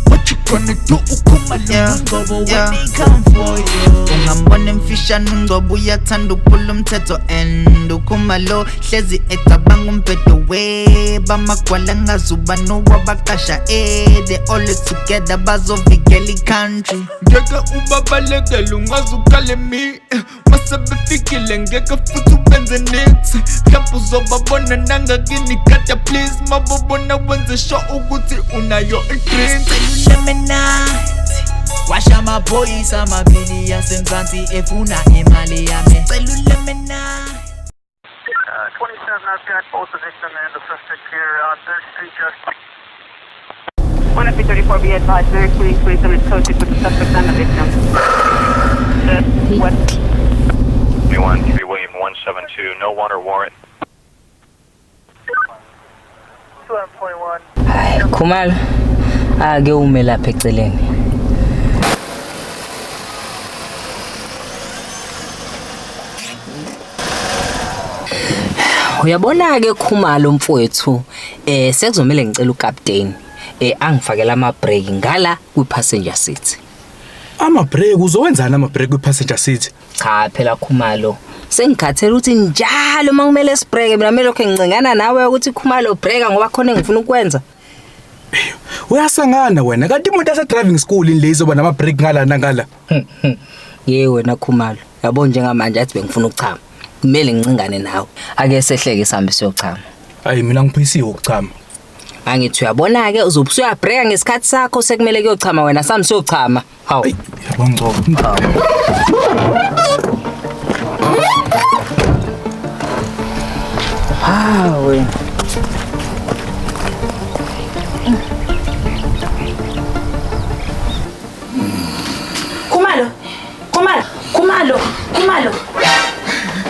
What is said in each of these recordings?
What you gonna do? Khumalo Ngcobo when he come for you. Ungambona emfishane uNgcobo uyathanda ukuphula umthetho and Khumalo hlezi ecabanga umphetho we bamagwala ngazuba nowabaqasha they all together bazovikela iCountry. Ngeke ubabalekele ungazukale me masebefikile ngeke futhi ubenze next mhlawumbe uzobabona nangakini kata please mabobona wenze sure ukuthi unayo drink. Washa amaphoyisa amabili yasemzansi efuna imali yami. 27, I've got both the victim and the suspect here on 3rd Street just. 134, be advised, very please, please, I'm in contact with the suspect and the victim. What? 21, TV William 172, no warrant or warrant. 241. Hayi Khumalo ake ume lapha eceleni. Uyabona ke Khumalo mfowethu sekuzomela ngicela uCaptain angifakela ama break ngala kwi passenger seat. Ama break uzowenzana ama break kwi passenger seat? Cha phela Khumalo sengikhathela ukuthi njalo makumele sibreak mina mele lokho ngicingana nawe ukuthi Khumalo breaka ngoba khona ngifuna ukwenza. Uyasangana wena kanti umuntu ase driving school in lezo bana ama break ngala nangala. Ye wena Khumalo yabo njengamanje athi bengifuna ukuchama kumele ngicingane nawe ake sehleke sihambe siyochama. Hayi mina ngiphisiwe ukuchama. Angithi uyabona ke uzobusuya break ngesikhathi sakho sekumele kuyochama wena sami siyochama. Hawu yabo Ngcobo. Wena Khumalo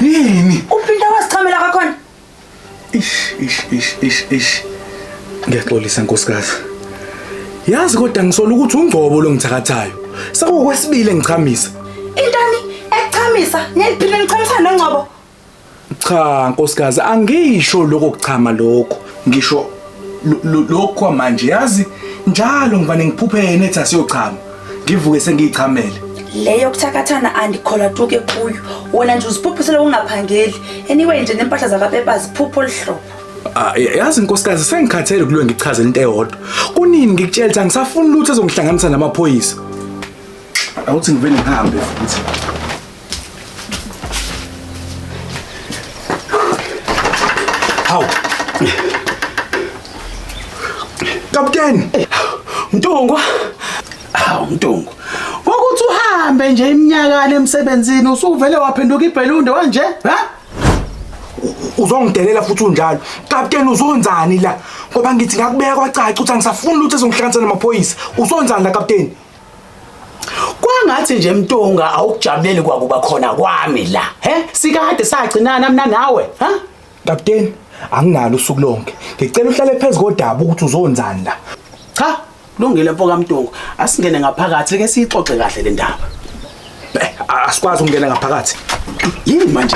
Yini? Uphinda wasichamela kakhona? Ish. Ngiyaxolisa nkosikazi. Yazi kodwa ngisola ukuthi uNgcobo lo ngithakathayo. Sakukwesibili engichamisa. Intoni echamisa? Ngiyaphila ngichamisa noNgcobo. Cha nkosikazi angisho lokho kuchama lokho. Ngisho lokho manje yazi njalo ngivane ngiphuphene ethi asiyochama. Ngivuke sengichamele. Leyo kuthakathana andikhola tuke kuyo. Wona nje uziphuphusela ungaphangeli. Anyway nje nempahla zakapepa ziphupho lihlobo. Yazi nkosikazi sengikhathele kuliwe ngichaze into eyodwa. Kunini ngikutshela ukuthi angisafuni lutho ezongihlanganisa namaphoyisa. Awuthi ngivele ngihambe futhi. Hawu. Kapteni. Mntungwa. Mntungwa. Ukuthi uhambe nje iminyaka emsebenzini usuvele waphenduka ibhelunde kanje, ha? Uzongidelela futhi unjalo. Kapteni uzonzani la? Ngoba ngithi ngakubeka kwacaca ukuthi angisafuni lutho ezongihlanganisa namaphoyisa. Uzonzani la kapteni? Kwangathi nje Mntunga awukujabuleli kwakuba khona kwami la, he? Sikade sagcinana mina nawe, ha? Kapteni, anginalo usuku lonke. Ngicela uhlale phezulu kodaba ukuthi uzonzani la. Cha, kulungile mfoka Mntunga. Asingene ngaphakathi ke sixoxe kahle le ndaba. Asikwazi ukungena ngaphakathi. Yini manje?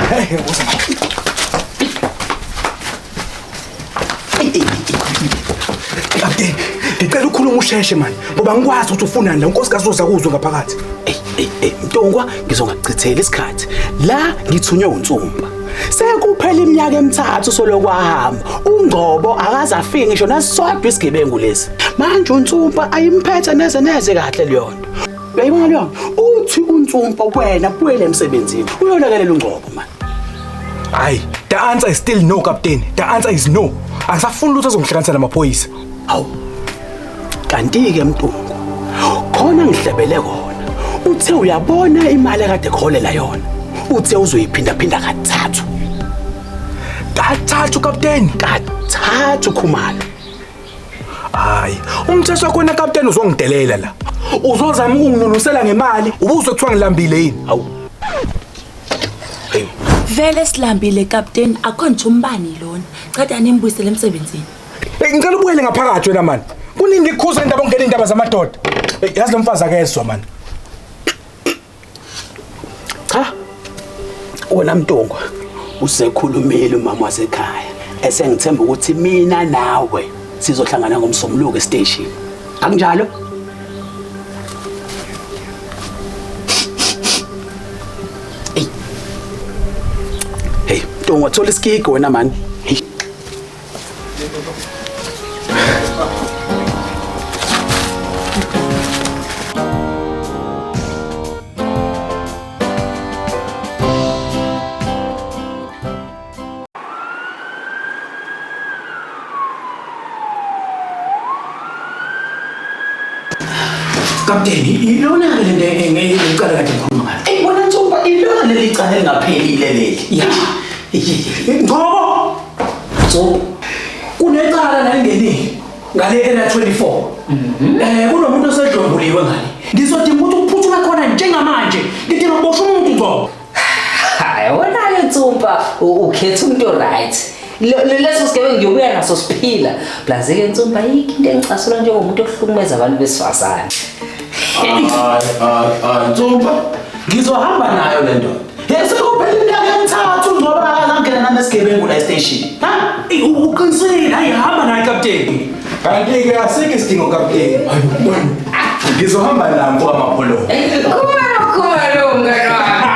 Kapteni, ngicela ukhuluma usheshe manje ngoba ngikwazi ukuthi ufunani la unkosikazi uzakuzwe ngaphakathi. Mntungwa ngizongachithela isikhathi. La ngithunywe uNtsumba. Sekuphela iminyaka emithathu solokwahamba. uNgcobo akaze afike ngisho nasodwa isigebengu lesi. Manje uNtsumba ayimphethe neze kahle leyona. Uyayibona leyona? Uthi uNtsumba wena buwele emsebenzini. Uyolekelela uNgcobo man. Hayi, the answer is still no kapteni. The answer is no. Angisafuni lutho ezongihlanganisa namaphoyisa. Hawu. Kanti ke Mntungwa. Khona ngihlebele kona. Uthe uyabona imali ekade kholela yona. Uthe uzoyiphinda kathathu. Kathathu kapteni, kathathu Khumalo. Hayi, umthetho wakho na kapteni uzongidelela la. Uzozama ukunginunusela ngemali, ubuzo kuthiwa ngilambile yini? Hawu. Vele silambile captain akhonje umbani lona. Chatha nimbuyisele emsebenzini. Ngicela ubuyele ngaphakathi wena man. Kunini ngikhuza indaba ongena indaba zamadoda. Yazi lo mfazi akezwa man. Cha. Wona Mntungwa usekhulumile umama wasekhaya. Esengithemba ukuthi mina nawe sizohlangana ngomsombuluko estation. Akunjalo? Hey, Ntongo wathola isikigi wena man. Hey. Kapteni, ilona le nto engicala kade ngikhuluma ngayo. Ey bona Ntsumba ilona lelicala elingaphelile leli. Ya. Ngcobo. So, kunecala la lingenile ngale area 24. Kunomuntu osedlombuliwe ngale. Ngizodinga ukuthi uphuthuma khona njengamanje. Ngidinga ukuboshwa umuntu Ngcobo. Hayi wona ke Ntsumba ukhetha umuntu right. Leso sigebengu ngiyobuya naso siphila. Plus ke Ntsumba yiki into engicasula njengomuntu ohlukumeza abantu besifazane. Ntsumba, ngizohamba nayo le nto. Sekuphela iminyaka emithathu Ngcobo akangena nami esigebengu la station. Ha? Uqinisile, hayi hamba naye kapteni. Kanti-ke asikho isidingo kapteni. Ngizohamba naye amapolo. Khumalo mngani wami.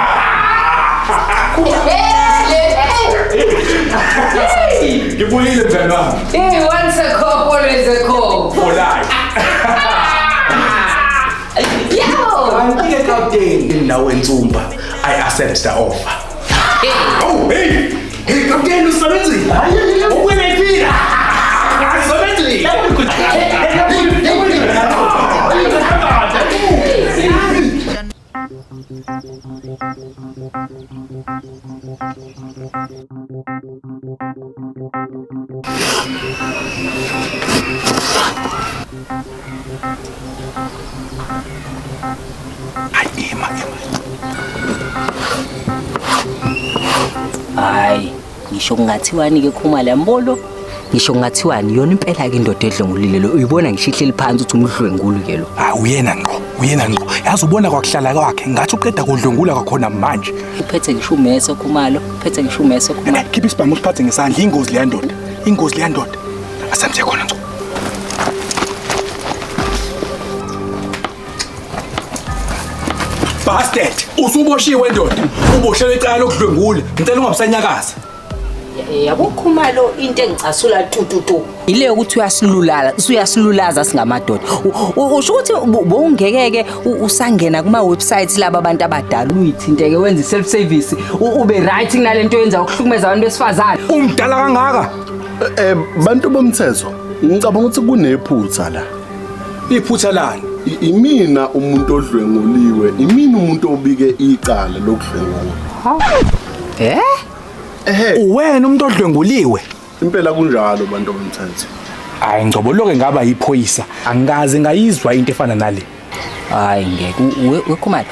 Ngibuyile mngani wami. Hey, once a cop, always a cop. For life. Yo! Kanti-ke kapteni nawe Ntsumba, I accept the offer. Oh, hey! Hey, kapteni usebenzile. Hayi, ukwena iphila. Usebenzile. Hayi, ngisho kungathiwani ke Khumalo yambolo. Ngisho kungathiwani yona impela ke indoda edlengulile lo. Uyibona ngishihleli phansi uthi umdlwengulu ke lo. Uyena ngqo. Yazi ubona kwakuhlala kwakhe. Ngathi uqeda kudlwengula kwakhona manje. Uphethe ngisho umese Khumalo. Khipha isibhamu usiphathe ngesandla. Ingozi le yandoda. Asamthe khona Ntsumba. Bastard, usuboshiwe ndoda. Uboshelwe icala lokudlwengula. Ngicela ungabusanyakaza. Yabo Khumalo into engicasula tututu. Ile ukuthi uyasilulaza singamadoda. Usho ukuthi bowungekeke usangena kuma websites laba abantu abadala uyithinteke wenza self service ube writing nalento yenza ukuhlukumeza abantu besifazane. Umdala kangaka. Bantu bomthetho, ngicabanga ukuthi kunephutha la. Iphutha lani? Imina umuntu odlwenguliwe, imina umuntu obike icala lokudlwengula. Wena umuntu odlwenguliwe. Impela kunjalo bantu bomthetho. Hayi Ngcobo loke ngaba yiphoyisa. Angikaze ngayizwa into efana nale. Hayi ngeke wekhumalo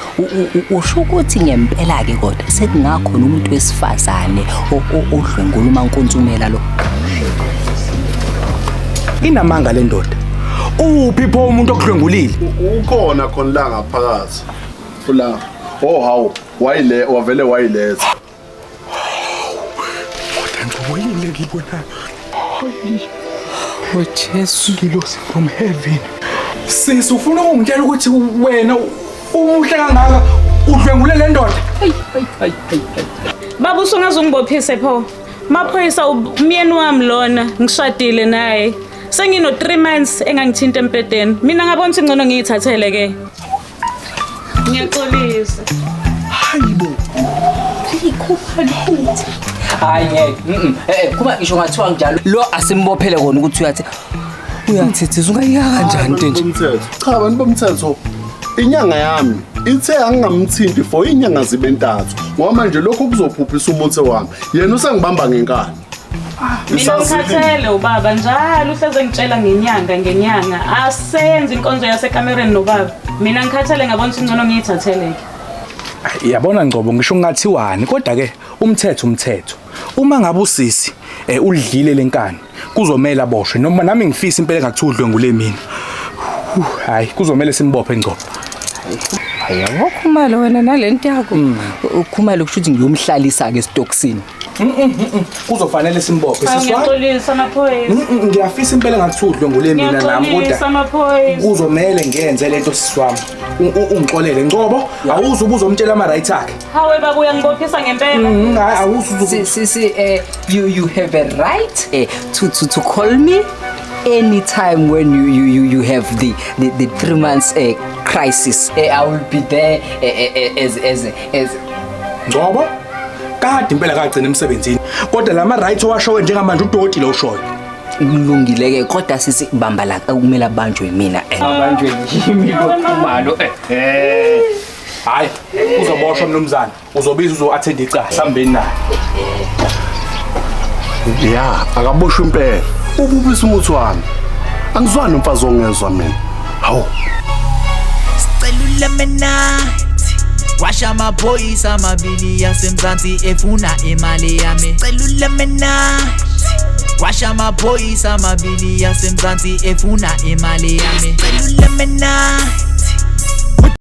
usho ukuthi ngempela ke kodwa sekungakhona umuntu wesifazane odlwengula uMankontsumela lo. Inamanga le ndoda. Uphi pho umuntu okudlwengulile? Ukhona khona la ngaphakathi. Fula. Hawu, wavele wayiletha. Ngcobo ngibona. Oh Jesus, ngilosi from heaven. Sisi ufuna ukungitshela ukuthi wena umuhle kangaka udlwengule le ndoda? Hayi. Baba usungazungibophise pho. Maphoyisa umyeni wami lona ngishadile naye. Sengino 3 months engangithinta empedeni. Mina ngabona ukuthi ngcono ngiyithathele ke. Ngiyaxolisa. Hayibo. Ikhupha hayi ngeke kuba ngisho ngathiwa njalo lo asimbophele kona ukuthi uyathethisa ungayika kanjani into nje. Cha bantu bomthetho, inyanga yami ithe angingamthinti for inyanga zibe 3 ngoba manje lokho kuzophuphisa umuthe wami. Yena usengibamba ngenkani. Mina ngikhathele ubaba njalo uhleze ngitshela ngenyanga asenze inkonzo yasekamereni nobaba. Mina ngikhathele ngabona ukuthi ngcono ngiyithatheleke. Yabona Ngcobo ngisho ngathiwani kodwa ke umthetho. Uma ngabe usisi ulidlile lenkani kuzomela boshwe noma nami ngifisa impela engakuthi udlwengule mina. Hayi kuzomela simbophe Ngcobo. Hayi yabo Khumalo wena nalento yakho. Ukhumalo kusho ukuthi ngiyomhlalisa ke stocksini. Kuzofanele simbophe Hawu, siswa. ngiyaxolisa amaphoyisa. Ngiyafisa impela ngathi udlo ngule mina nami Ngiyaxolisa kodwa amaphoyisa. kuzomele ngenze lento siswami. Ungixolele Ngcobo, awuze ubuzomtshela ama right akhe. Hawe baba uyangibophisa ngempela. Hayi awuze You have a right to call me anytime when you have the 3 months crisis. I will be there as Ngcobo. Kade impela kagcina emsebenzini. Kodwa lama right owashowe njengamanje udoti lo ushoyo. kulungile-ke kodwa sisi bamba la kumele abanjwe mina abanjwe yimi lokhumalo hayi uzoboshwa mnumzane uzobiza uzo-attend icala sihambeni naye ya akaboshwa impela ububisa umuthi wami angizwani nomfazi ongezwa mina hawu Sicela ulemonade kwasha amaphoyisa amabili yasemzansi efuna imali yami Sicela ulemonade kwasha amaphoyisa amabili yasemzansi efuna imali yami Sicela ulemonade